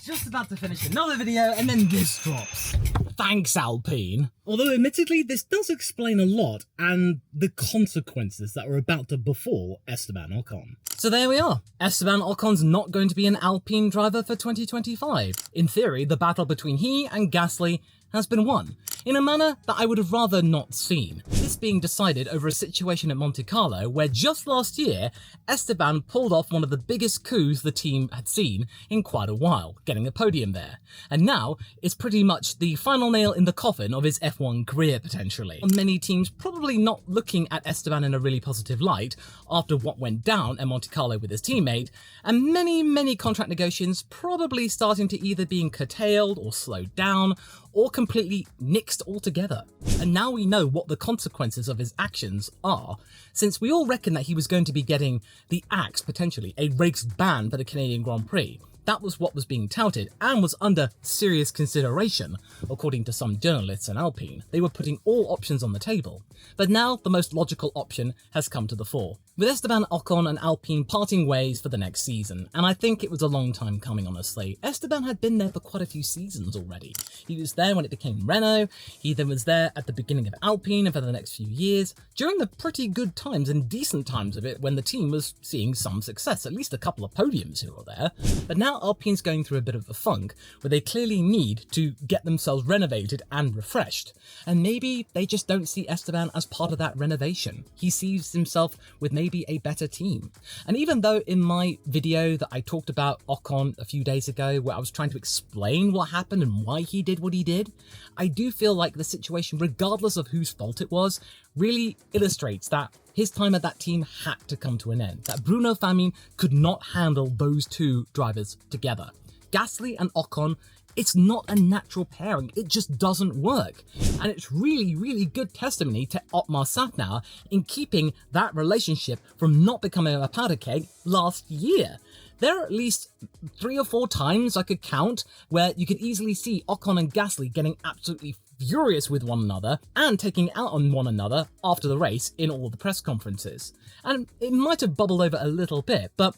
just about to finish another video and then this drops. Thanks, Alpine. Although admittedly, this does explain a lot and the consequences that were about to befall Esteban Ocon. So there we are. Esteban Ocon's not going to be an Alpine driver for 2025. In theory, the battle between he and Gasly has been won, in a manner that I would have rather not seen. This being decided over a situation at Monte Carlo where just last year, Esteban pulled off one of the biggest coups the team had seen in quite a while, getting a podium there. And now, it's pretty much the final nail in the coffin of his F1 career potentially. Many teams probably not looking at Esteban in a really positive light after what went down at Monte Carlo with his teammate, and many contract negotiations probably starting to either being curtailed or slowed down, or completely nixed altogether. And now we know what the consequences of his actions are, since we all reckon that he was going to be getting the axe, potentially, a race ban for the Canadian Grand Prix. That was what was being touted and was under serious consideration, according to some journalists in Alpine. They were putting all options on the table. But now the most logical option has come to the fore, with Esteban Ocon and Alpine parting ways for the next season, and I think it was a long time coming, honestly. Esteban had been there for quite a few seasons already. He was there when it became Renault, he then was there at the beginning of Alpine and for the next few years, during the pretty good times and decent times of it when the team was seeing some success, at least a couple of podiums here or there. But now Alpine's going through a bit of a funk where they clearly need to get themselves renovated and refreshed, and maybe they just don't see Esteban as part of that renovation. He sees himself with maybe a better team. And even though in my video that I talked about Ocon a few days ago, where I was trying to explain what happened and why he did what he did, I do feel like the situation, regardless of whose fault it was, really illustrates that his time at that team had to come to an end, that Bruno Famin could not handle those two drivers together. Gasly and Ocon, it's not a natural pairing, it just doesn't work. And it's really good testimony to Otmar Safnauer in keeping that relationship from not becoming a powder keg last year. There are at least 3 or 4 times I could count where you could easily see Ocon and Gasly getting absolutely furious with one another and taking out on one another after the race in all the press conferences. And it might have bubbled over a little bit, but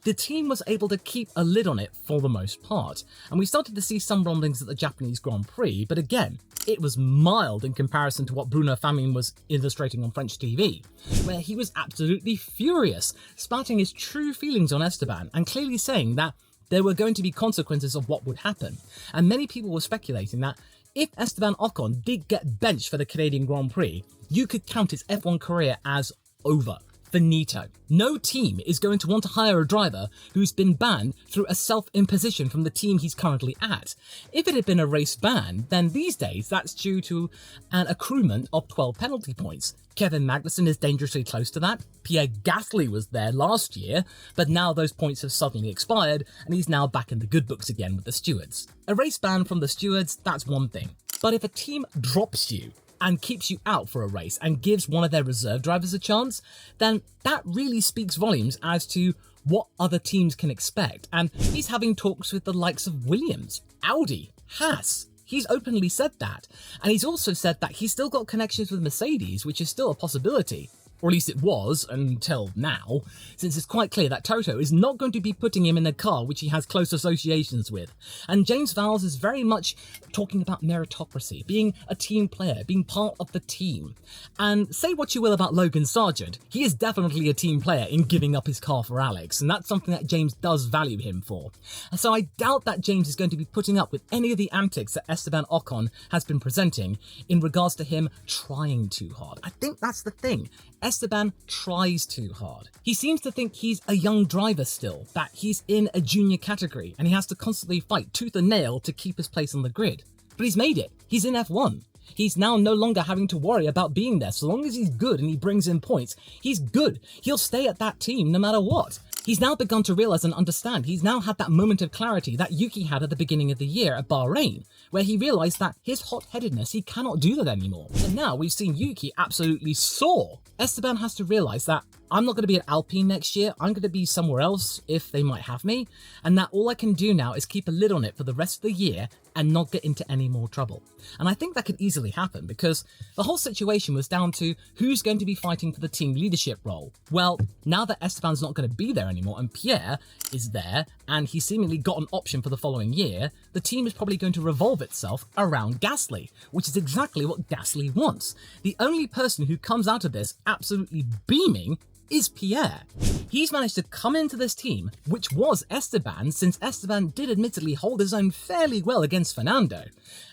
the team was able to keep a lid on it for the most part. And we started to see some rumblings at the Japanese Grand Prix, but again, it was mild in comparison to what Bruno Famin was illustrating on French TV, where he was absolutely furious, spouting his true feelings on Esteban and clearly saying that there were going to be consequences of what would happen. And many people were speculating that if Esteban Ocon did get benched for the Canadian Grand Prix, you could count his F1 career as over. Finito. No team is going to want to hire a driver who's been banned through a self-imposition from the team he's currently at. If it had been a race ban, then these days that's due to an accruement of 12 penalty points. Kevin Magnussen is dangerously close to that. Pierre Gasly was there last year, but now those points have suddenly expired and he's now back in the good books again with the stewards. A race ban from the stewards, that's one thing. But if a team drops you and keeps you out for a race and gives one of their reserve drivers a chance, then that really speaks volumes as to what other teams can expect. And he's having talks with the likes of Williams, Audi, Haas. He's openly said that. And he's also said that he's still got connections with Mercedes, which is still a possibility. Or at least it was until now, since it's quite clear that Toto is not going to be putting him in a car which he has close associations with. And James Vowles is very much talking about meritocracy, being a team player, being part of the team. And say what you will about Logan Sargent, he is definitely a team player in giving up his car for Alex, and that's something that James does value him for. And so I doubt that James is going to be putting up with any of the antics that Esteban Ocon has been presenting in regards to him trying too hard. I think that's the thing. Esteban tries too hard. He seems to think he's a young driver still, that he's in a junior category and he has to constantly fight tooth and nail to keep his place on the grid. But he's made it. He's in F1. He's now no longer having to worry about being there. So long as he's good and he brings in points, he's good. He'll stay at that team no matter what. He's now begun to realize and understand. He's now had that moment of clarity that Yuki had at the beginning of the year at Bahrain, where he realized that his hot-headedness, he cannot do that anymore. And now we've seen Yuki absolutely soar. Esteban has to realize that I'm not going to be at Alpine next year, I'm going to be somewhere else if they might have me, and that all I can do now is keep a lid on it for the rest of the year and not get into any more trouble. And I think that could easily happen because the whole situation was down to who's going to be fighting for the team leadership role. Well, now that Esteban's not going to be there anymore, anymore, and Pierre is there, and he's seemingly got an option for the following year, the team is probably going to revolve itself around Gasly, which is exactly what Gasly wants. The only person who comes out of this absolutely beaming is Pierre. He's managed to come into this team, which was Esteban, since Esteban did admittedly hold his own fairly well against Fernando.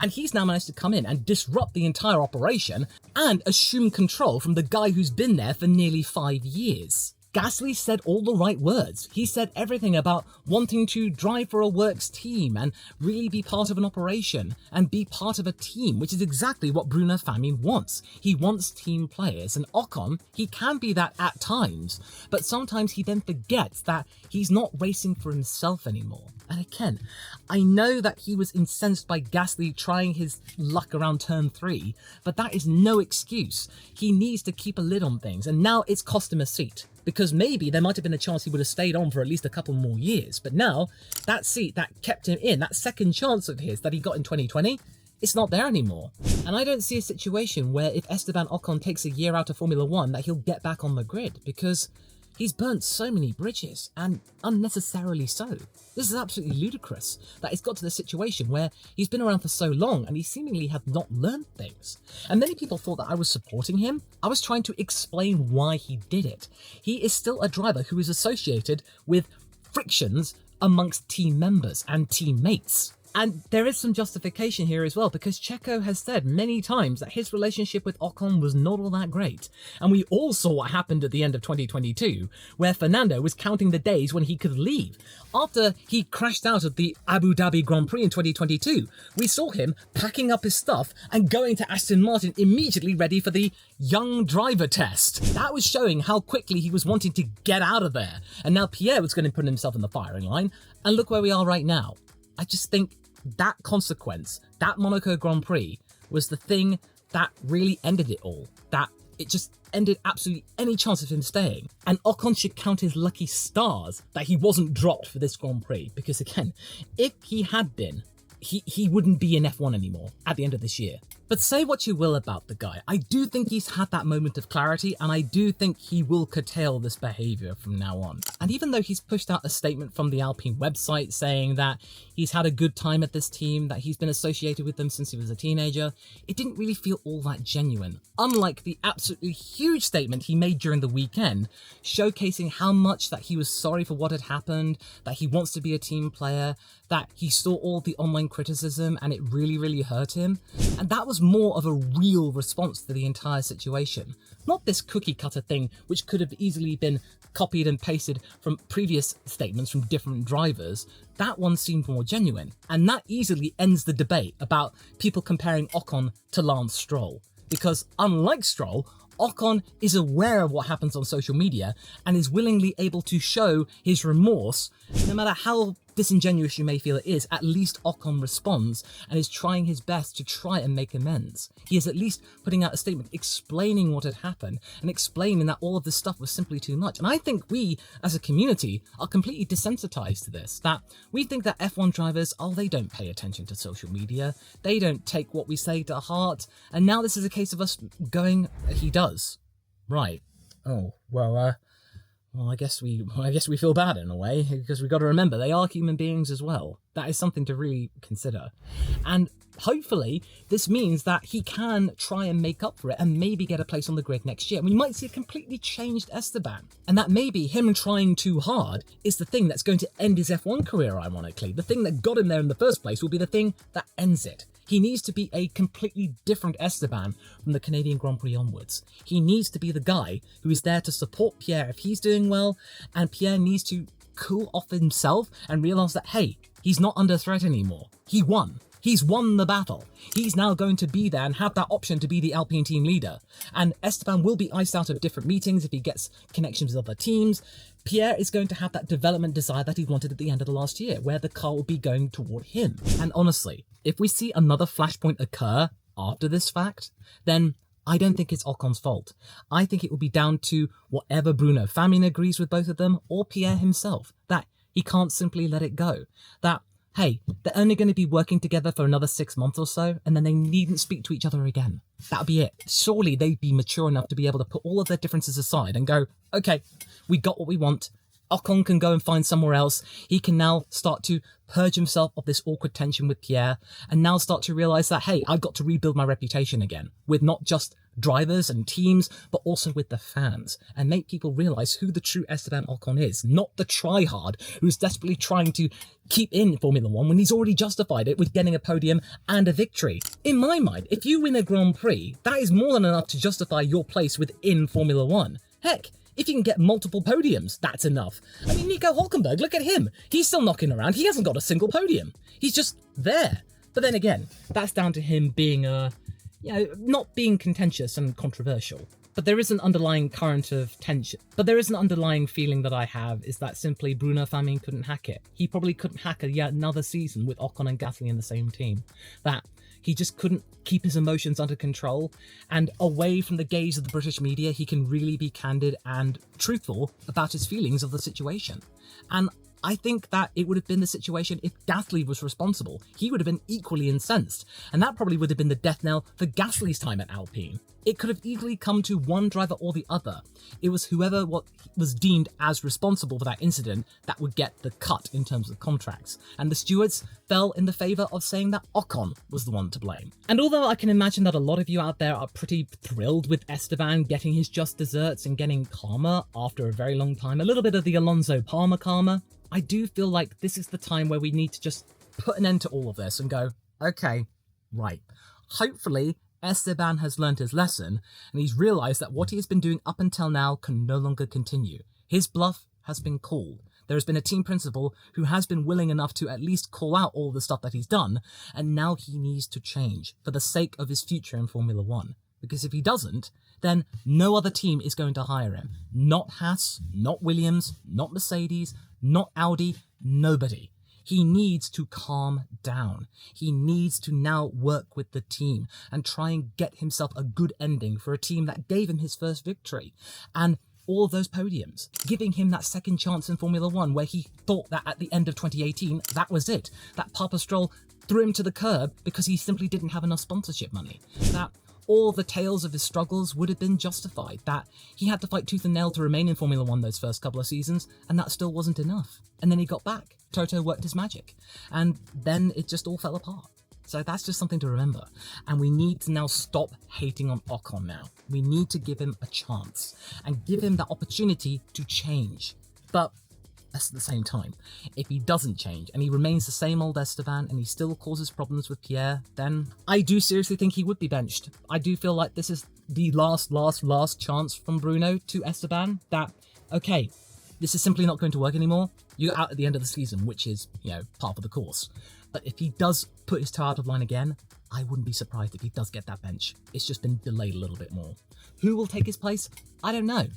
And he's now managed to come in and disrupt the entire operation and assume control from the guy who's been there for nearly 5 years. Gasly said all the right words. He said everything about wanting to drive for a works team and really be part of an operation and be part of a team, which is exactly what Bruno Fami wants. He wants team players, and Ocon, he can be that at times, but sometimes he then forgets that he's not racing for himself anymore. And again, I know that he was incensed by Gasly trying his luck around turn 3, but that is no excuse. He needs to keep a lid on things, and now it's cost him a seat. Because maybe there might have been a chance he would have stayed on for at least a couple more years. But now, that seat that kept him in, that second chance of his that he got in 2020, it's not there anymore. And I don't see a situation where if Esteban Ocon takes a year out of Formula 1 that he'll get back on the grid, because he's burnt so many bridges, and unnecessarily so. This is absolutely ludicrous that it's got to the situation where he's been around for so long and he seemingly had not learned things. And many people thought that I was supporting him. I was trying to explain why he did it. He is still a driver who is associated with frictions amongst team members and teammates. And there is some justification here as well, because Checo has said many times that his relationship with Ocon was not all that great. And we all saw what happened at the end of 2022, where Fernando was counting the days when he could leave. After he crashed out at the Abu Dhabi Grand Prix in 2022, we saw him packing up his stuff and going to Aston Martin immediately ready for the young driver test. That was showing how quickly he was wanting to get out of there. And now Pierre was going to put himself in the firing line. And look where we are right now. I just think that consequence, that Monaco Grand Prix, was the thing that really ended it all. That it just ended absolutely any chance of him staying. And Ocon should count his lucky stars that he wasn't dropped for this Grand Prix. Because again, if he had been, he wouldn't be in F1 anymore at the end of this year. But say what you will about the guy, I do think he's had that moment of clarity, and I do think he will curtail this behaviour from now on. And even though he's pushed out a statement from the Alpine website saying that he's had a good time at this team, that he's been associated with them since he was a teenager, it didn't really feel all that genuine. Unlike the absolutely huge statement he made during the weekend, showcasing how much that he was sorry for what had happened, that he wants to be a team player, that he saw all the online criticism and it really, really hurt him. And that was more of a real response to the entire situation. Not this cookie cutter thing, which could have easily been copied and pasted from previous statements from different drivers. That one seemed more genuine. And that easily ends the debate about people comparing Ocon to Lance Stroll. Because unlike Stroll, Ocon is aware of what happens on social media and is willingly able to show his remorse. No matter how disingenuous you may feel it is, at least Ocon responds and is trying his best to try and make amends. He is at least putting out a statement explaining what had happened and explaining that all of this stuff was simply too much. And I think we, as a community, are completely desensitized to this. That we think that F1 drivers, they don't pay attention to social media. They don't take what we say to heart. And now this is a case of us going, he does. Right. Oh, well, I guess we feel bad in a way, because we've got to remember they are human beings as well. That is something to really consider. And hopefully this means that he can try and make up for it and maybe get a place on the grid next year. We might see a completely changed Esteban. And that maybe him trying too hard is the thing that's going to end his F1 career, ironically. The thing that got him there in the first place will be the thing that ends it. He needs to be a completely different Esteban from the Canadian Grand Prix onwards. He needs to be the guy who is there to support Pierre if he's doing well, and Pierre needs to cool off himself and realise that, hey, he's not under threat anymore. He won. He's won the battle. He's now going to be there and have that option to be the Alpine team leader. And Esteban will be iced out of different meetings if he gets connections with other teams. Pierre is going to have that development desire that he wanted at the end of the last year, where the car will be going toward him. And honestly, if we see another flashpoint occur after this fact, then I don't think it's Ocon's fault. I think it will be down to whatever Bruno Fami agrees with both of them, or Pierre himself, that he can't simply let it go. That, hey, they're only going to be working together for another 6 months or so, and then they needn't speak to each other again. That'll be it. Surely they'd be mature enough to be able to put all of their differences aside and go, okay, we got what we want, Ocon can go and find somewhere else. He can now start to purge himself of this awkward tension with Pierre and now start to realize that, hey, I've got to rebuild my reputation again with not just drivers and teams, but also with the fans, and make people realize who the true Esteban Ocon is, not the tryhard who's desperately trying to keep in Formula One when he's already justified it with getting a podium and a victory. In my mind, if you win a Grand Prix, that is more than enough to justify your place within Formula One. Heck, if you can get multiple podiums, that's enough. I mean, Nico Hülkenberg, look at him. He's still knocking around. He hasn't got a single podium. He's just there. But then again, that's down to him being not being contentious and controversial. But there is an underlying current of tension. But there is an underlying feeling that I have is that simply Bruno Famin couldn't hack it. He probably couldn't hack yet another season with Ocon and Gasly in the same team. That he just couldn't keep his emotions under control, and away from the gaze of the British media, he can really be candid and truthful about his feelings of the situation. And I think that it would have been the situation if Gasly was responsible. He would have been equally incensed, and that probably would have been the death knell for Gasly's time at Alpine. It could have easily come to one driver or the other. It was whoever was deemed as responsible for that incident that would get the cut in terms of contracts. And the stewards fell in the favour of saying that Ocon was the one to blame. And although I can imagine that a lot of you out there are pretty thrilled with Esteban getting his just desserts and getting karma after a very long time, a little bit of the Alonso Palmer karma, I do feel like this is the time where we need to just put an end to all of this and go, okay, right. Hopefully, Esteban has learned his lesson, and he's realised that what he has been doing up until now can no longer continue. His bluff has been called. There has been a team principal who has been willing enough to at least call out all the stuff that he's done, and now he needs to change for the sake of his future in Formula One. Because if he doesn't, then no other team is going to hire him. Not Haas, not Williams, not Mercedes, not Audi, nobody. He needs to calm down. He needs to now work with the team and try and get himself a good ending for a team that gave him his first victory and all of those podiums, giving him that second chance in Formula One where he thought that at the end of 2018, that was it. That Papa Stroll threw him to the curb because he simply didn't have enough sponsorship money. That all the tales of his struggles would have been justified, that he had to fight tooth and nail to remain in Formula One those first couple of seasons, and that still wasn't enough. And then he got back. Toto worked his magic. And then it just all fell apart. So that's just something to remember. And we need to now stop hating on Ocon now. We need to give him a chance and give him that opportunity to change. But at the same time, if he doesn't change and he remains the same old Esteban and he still causes problems with Pierre, then I do seriously think he would be benched. I do feel like this is the last chance from Bruno to Esteban that, okay, this is simply not going to work anymore. You're out at the end of the season, which is, part of the course. But if he does put his toe out of line again, I wouldn't be surprised if he does get that bench. It's just been delayed a little bit more. Who will take his place? I don't know.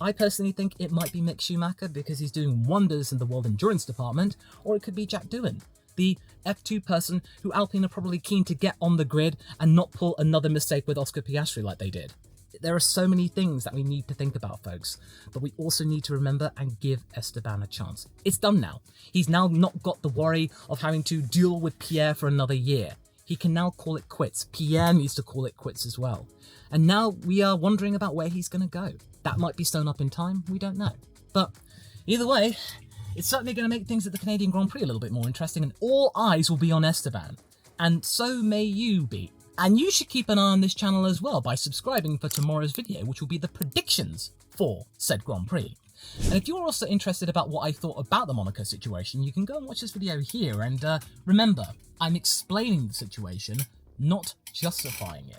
I personally think it might be Mick Schumacher because he's doing wonders in the World Endurance department, or it could be Jack Doohan, the F2 person who Alpine are probably keen to get on the grid and not pull another mistake with Oscar Piastri like they did. There are so many things that we need to think about, folks, but we also need to remember and give Esteban a chance. It's done now. He's now not got the worry of having to deal with Pierre for another year. He can now call it quits. Pierre needs to call it quits as well. And now we are wondering about where he's going to go. That might be sewn up in time, we don't know. But either way, it's certainly going to make things at the Canadian Grand Prix a little bit more interesting, and all eyes will be on Esteban. And so may you be. And you should keep an eye on this channel as well by subscribing for tomorrow's video, which will be the predictions for said Grand Prix. And if you're also interested about what I thought about the Monaco situation, you can go and watch this video here. And remember, I'm explaining the situation, not justifying it.